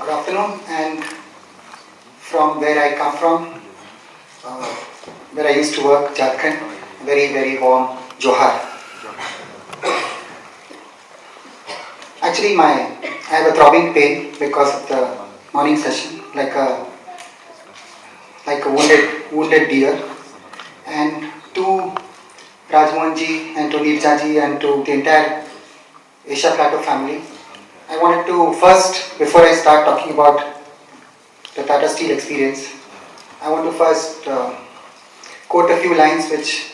Good afternoon, and from where I come from, where I used to work, Jharkhand, very, very warm Johar. Actually, I have a throbbing pain because of the morning session, like a wounded deer. And to Rajmohan ji and to Neerja ji and to the entire Asia Plateau family, I wanted to first, before I start talking about the Tata Steel experience, I want to first quote a few lines which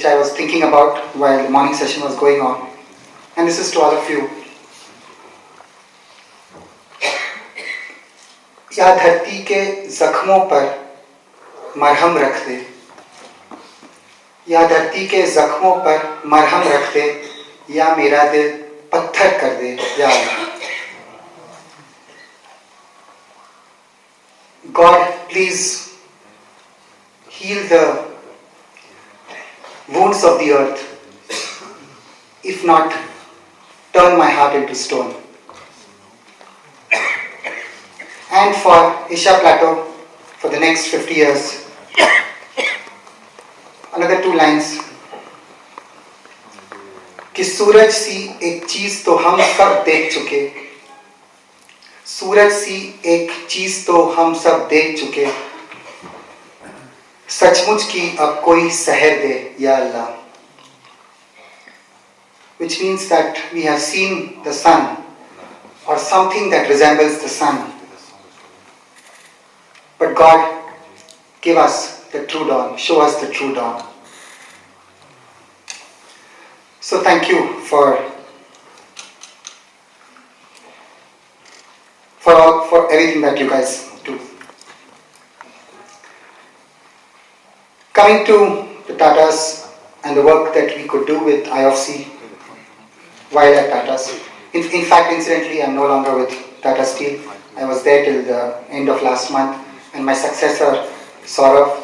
I was thinking about while the morning session was going on. And this is to all of you. या धरती के जख्मों पर मरहम रख दे, या धरती के जख्मों पर मरहम रख दे, या मेरा दिल पत्थर कर दे, या अल्लाह. God, please heal the wounds of the earth. If not, turn my heart into stone. And for Asia Plateau, for the next 50 years, another two lines. कि सूरज सी एक चीज तो हम सब देख चुके, सूरज सी एक चीज तो हम सब देख चुके, सचमुच की अब कोई सहर दे या अल्लाह. Which means that we have seen the sun or something that resembles the sun. But God, give us the true dawn, show us the true dawn. So thank you for everything that you guys do. Coming to the Tatas and the work that we could do with IOFC while at Tatas. In fact, incidentally, I'm no longer with Tata Steel. I was there till the end of last month, and my successor, Saurav,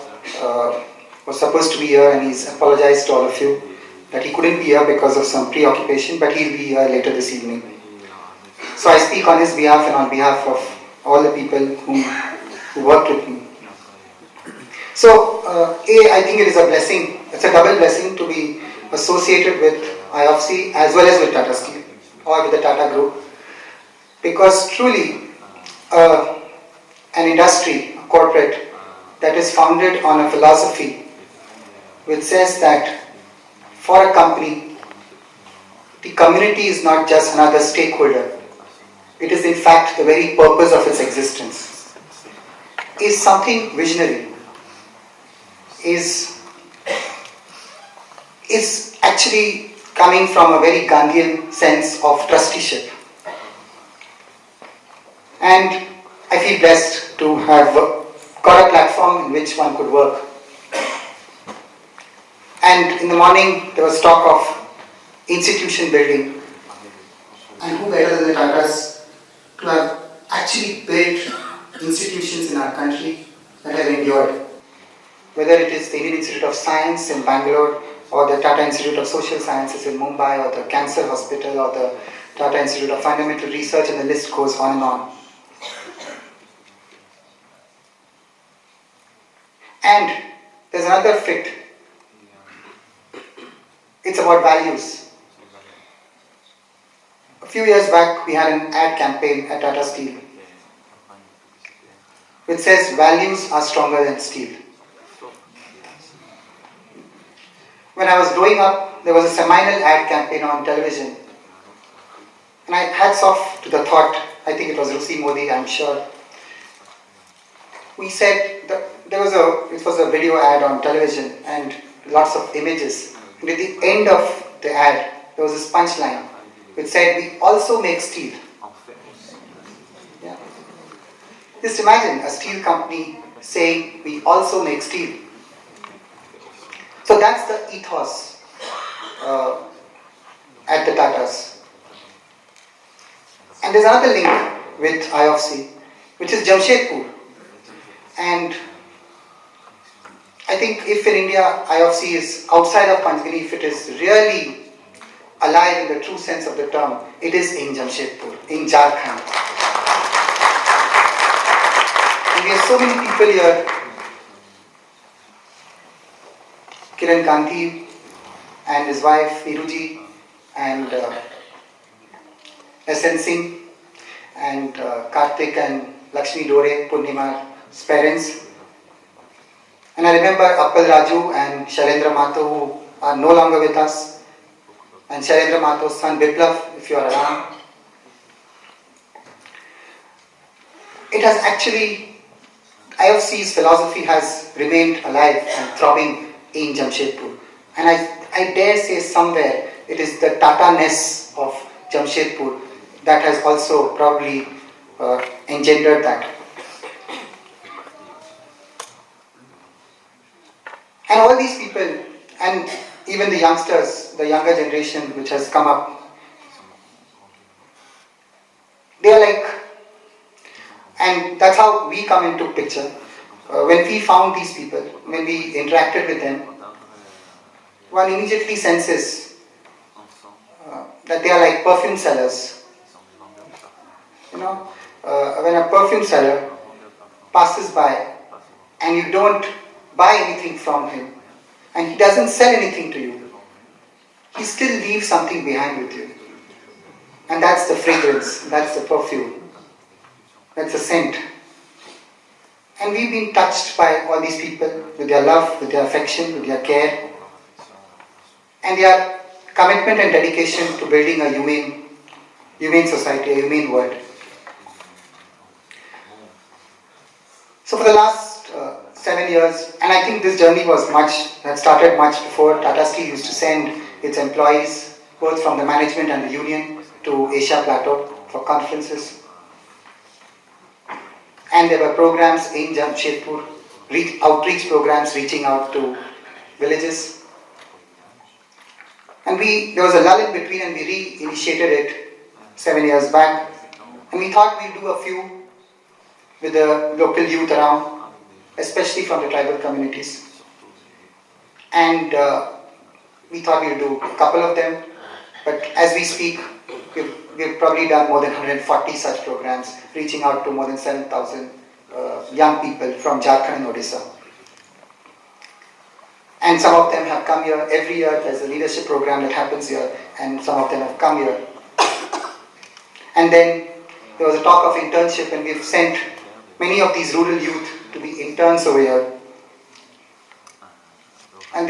was supposed to be here, and he's apologized to all of you that he couldn't be here because of some preoccupation, but he'll be here later this evening. So I speak on his behalf and on behalf of all the people who worked with me. So, I think it is a blessing, it's a double blessing to be associated with IOFC as well as with Tata Steel or with the Tata Group, because truly an industry, a corporate that is founded on a philosophy which says that for a company, the community is not just another stakeholder, it is in fact the very purpose of its existence, is something visionary, is actually coming from a very Gandhian sense of trusteeship. And I feel blessed to have got a platform in which one could work. And in the morning there was talk of institution building, and who better than the Tatas to have actually built institutions in our country that have endured. Whether it is the Indian Institute of Science in Bangalore, or the Tata Institute of Social Sciences in Mumbai, or the Cancer Hospital, or the Tata Institute of Fundamental Research, and the list goes on and on. And there's another fit. It's about values. A few years back, we had an ad campaign at Tata Steel which says, values are stronger than steel. When I was growing up, there was a seminal ad campaign on television. And hats off to the thought, I think it was Rusi Modi, I'm sure. We said, it was a video ad on television and lots of images. And at the end of the ad, there was this punchline which said, we also make steel. Yeah. Just imagine a steel company saying, we also make steel. So that's the ethos at the Tatas. And there's another link with IOFC, which is Jamshedpur. And I think if in India IOFC is outside of Panchgani, if it is really alive in the true sense of the term, it is in Jamshedpur, in Jharkhand. we have so many people here. Kiran Gandhi and his wife Viruji and SN Singh and Karthik and Lakshmi Dore, Punnima's parents. And I remember Appal Raju and Shailendra Mato, who are no longer with us, and Shailendra Mato's son Biplav, if you are around. It has actually, IFC's philosophy has remained alive and throbbing in Jamshedpur. And I dare say somewhere it is the Tata-ness of Jamshedpur that has also probably engendered that. And all these people, and even the youngsters, the younger generation which has come up, they are like, and that's how we come into picture. When we found these people, when we interacted with them, one immediately senses that they are like perfume sellers. You know, when a perfume seller passes by and you don't buy anything from him and he doesn't sell anything to you, he still leaves something behind with you. And that's the fragrance, that's the perfume, that's the scent. And we've been touched by all these people with their love, with their affection, with their care, and their commitment and dedication to building a humane society, a humane world. So for the last 7 years, and I think this journey had started much before. Tata Steel used to send its employees, both from the management and the union, to Asia Plateau for conferences. And there were programs in Jamshedpur, outreach programs reaching out to villages. And there was a lull in between and we re-initiated it 7 years back. And we thought we'd do a few with the local youth around, especially from the tribal communities. And we thought we'd do a couple of them. But as we speak, we've probably done more than 140 such programs, reaching out to more than 7,000 young people from Jharkhand and Odisha. And some of them have come here every year. There's a leadership program that happens here, and some of them have come here. And then there was a talk of internship, and we've sent many of these rural youth to be interns over here. And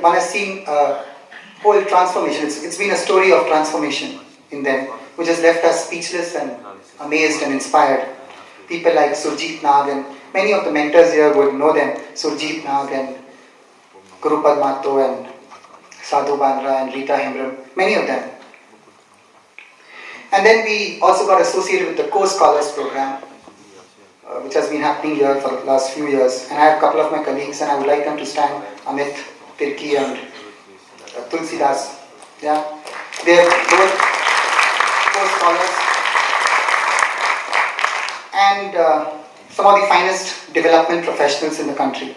one has seen a whole transformation. It's been a story of transformation in them, which has left us speechless and amazed and inspired. People like Surjit Nag, and many of the mentors here would know them, Surjit Nag and Gurupad Mato and Sadhu Bandra and Rita Hembram, many of them. And then we also got associated with the Co-Scholars program, which has been happening here for the last few years. And I have a couple of my colleagues, and I would like them to stand, Amit Tirki and Tulsi Das. Yeah, they're both Co-Scholars. And some of the finest development professionals in the country.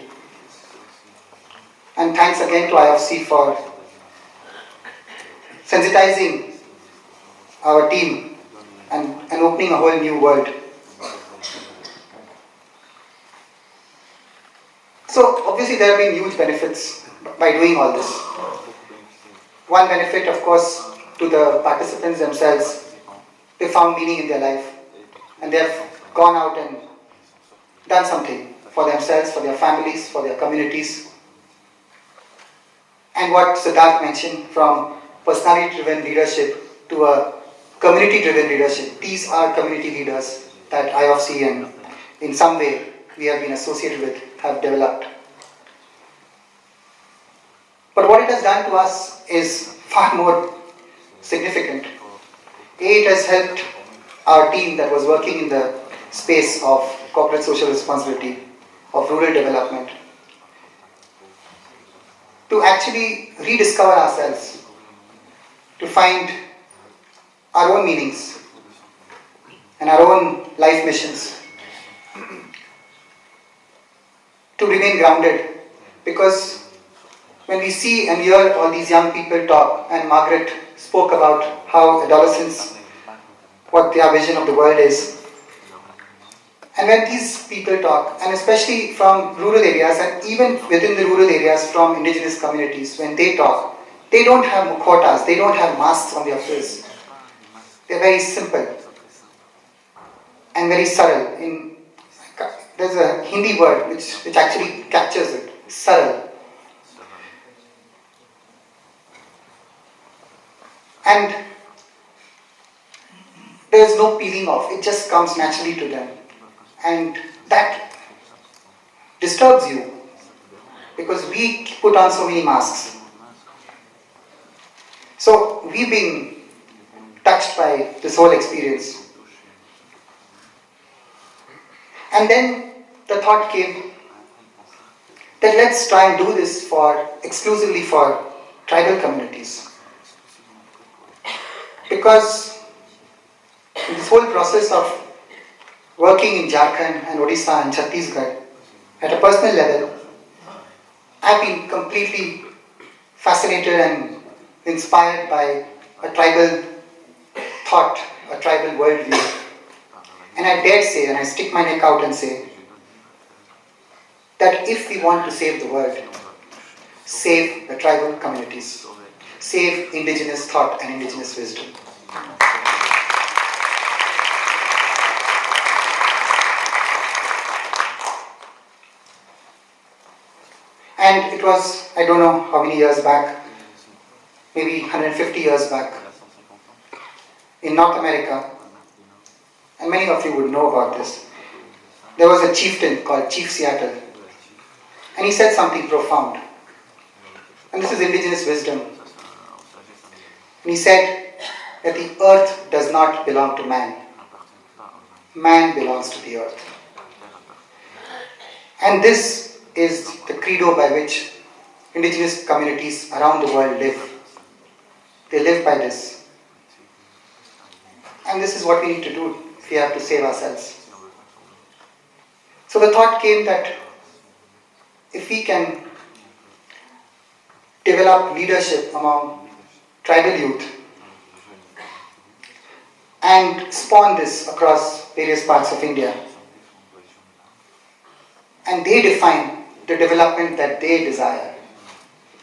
And thanks again to IFC for sensitizing our team and opening a whole new world. So obviously there have been huge benefits by doing all this. One benefit, of course, to the participants themselves, they found meaning in their life and they have gone out and done something for themselves, for their families, for their communities. And what Siddharth mentioned, from personality-driven leadership to a community-driven leadership. These are community leaders that IFC and in some way we have been associated with, have developed. But what it has done to us is far more significant. It has helped our team that was working in the space of corporate social responsibility, of rural development, to actually rediscover ourselves, to find our own meanings and our own life missions, to remain grounded. Because when we see and hear all these young people talk, and Margaret spoke about how adolescents, what their vision of the world is, And when these people talk, and especially from rural areas, and even within the rural areas from indigenous communities, when they talk, they don't have mukhotas, they don't have masks on their face. They're very simple and very subtle. There's a Hindi word which actually captures it, subtle. And there's no peeling off, it just comes naturally to them. And that disturbs you because we put on so many masks. So we've been touched by this whole experience. And then the thought came that let's try and do this exclusively for tribal communities. Because in this whole process of working in Jharkhand and Odisha and Chhattisgarh, at a personal level, I've been completely fascinated and inspired by a tribal thought, a tribal worldview. And I dare say, and I stick my neck out and say, that if we want to save the world, save the tribal communities, save indigenous thought and indigenous wisdom. And it was, I don't know how many years back, maybe 150 years back, in North America, and many of you would know about this. There was a chieftain called Chief Seattle, and he said something profound. And this is indigenous wisdom. And he said that the earth does not belong to man. Man belongs to the earth. And this is the credo by which indigenous communities around the world live. They live by this. And this is what we need to do if we have to save ourselves. So the thought came that if we can develop leadership among tribal youth and spawn this across various parts of India, and they define the development that they desire,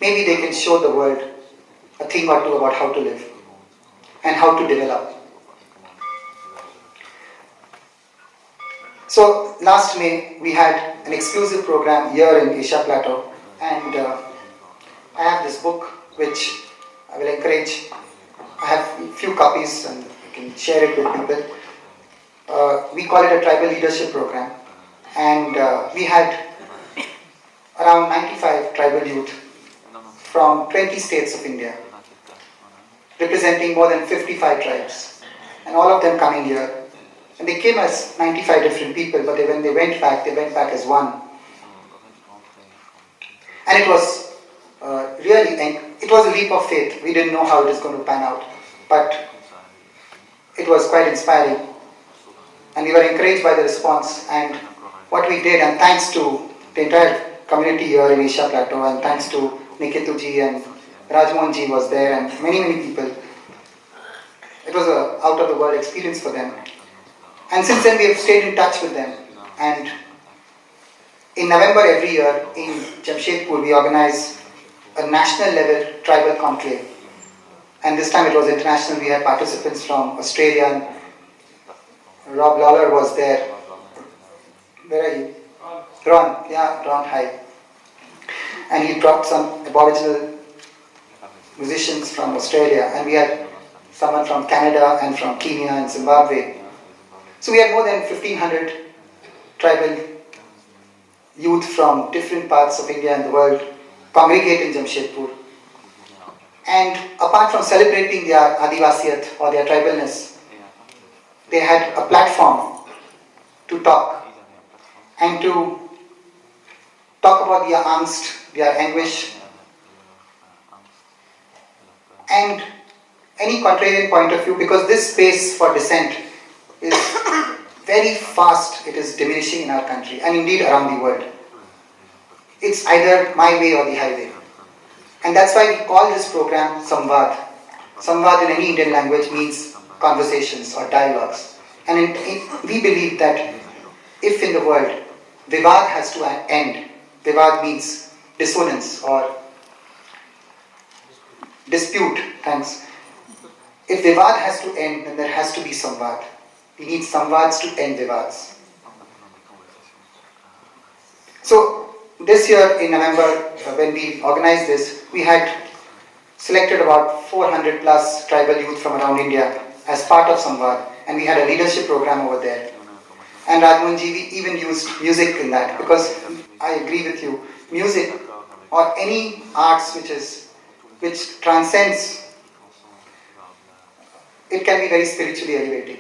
maybe they can show the world a thing or two about how to live and how to develop. So last May we had an exclusive program here in Asia Plateau, and I have this book which I will encourage. I have a few copies and you can share it with people. We call it a tribal leadership program, and we had around 95 tribal youth from 20 states of India, representing more than 55 tribes, and all of them coming here. And they came as 95 different people, but when they went back as one. And it was it was a leap of faith. We didn't know how it is going to pan out, but it was quite inspiring. And we were encouraged by the response and what we did, and thanks to the entire community here in Asia Plateau, and thanks to Nikituji and Rajmohanji was there, and many people. It was an out-of-the-world experience for them. And since then we have stayed in touch with them. And in November every year in Jamshedpur we organize a national level tribal conclave. And this time it was international. We had participants from Australia, and Rob Lawler was there. Where are you? Ron. Yeah, Ron, hi. And he brought some Aboriginal musicians from Australia, and we had someone from Canada and from Kenya and Zimbabwe. So we had more than 1,500 tribal youth from different parts of India and the world congregate in Jamshedpur. And apart from celebrating their Adivasiyat or their tribalness, they had a platform to talk and to talk about their angst, their anguish, and any contrarian point of view, because this space for dissent is very fast, it is diminishing in our country and indeed around the world. It's either my way or the highway. And that's why we call this program Samvad. Samvad in any Indian language means conversations or dialogues. And we believe that if in the world Vivad has to end, Vivad means dissonance or dispute, thanks. If Vivad has to end, then there has to be Samvad. We need Samvads to end Vivads. So this year in November, when we organized this, we had selected about 400 plus tribal youth from around India as part of Samvad, and we had a leadership program over there. And Rajmohanji, we even used music in that, because I agree with you, music or any arts which transcends, it can be very spiritually elevating.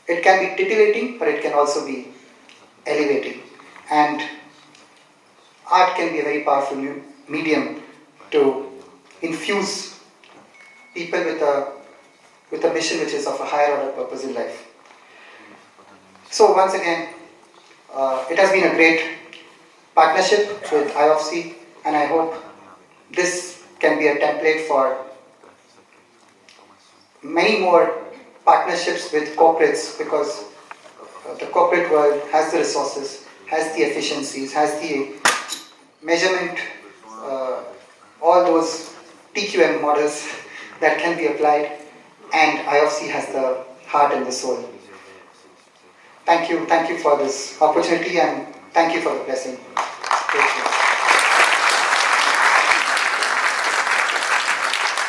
It can be titillating, but it can also be elevating. And art can be a very powerful medium to infuse people with a mission which is of a higher order purpose in life. So once again, it has been a great partnership with IOFC, and I hope this can be a template for many more partnerships with corporates, because the corporate world has the resources, has the efficiencies, has the measurement, all those TQM models that can be applied, and IOFC has the heart and the soul. Thank you for this opportunity, and thank you for the blessing.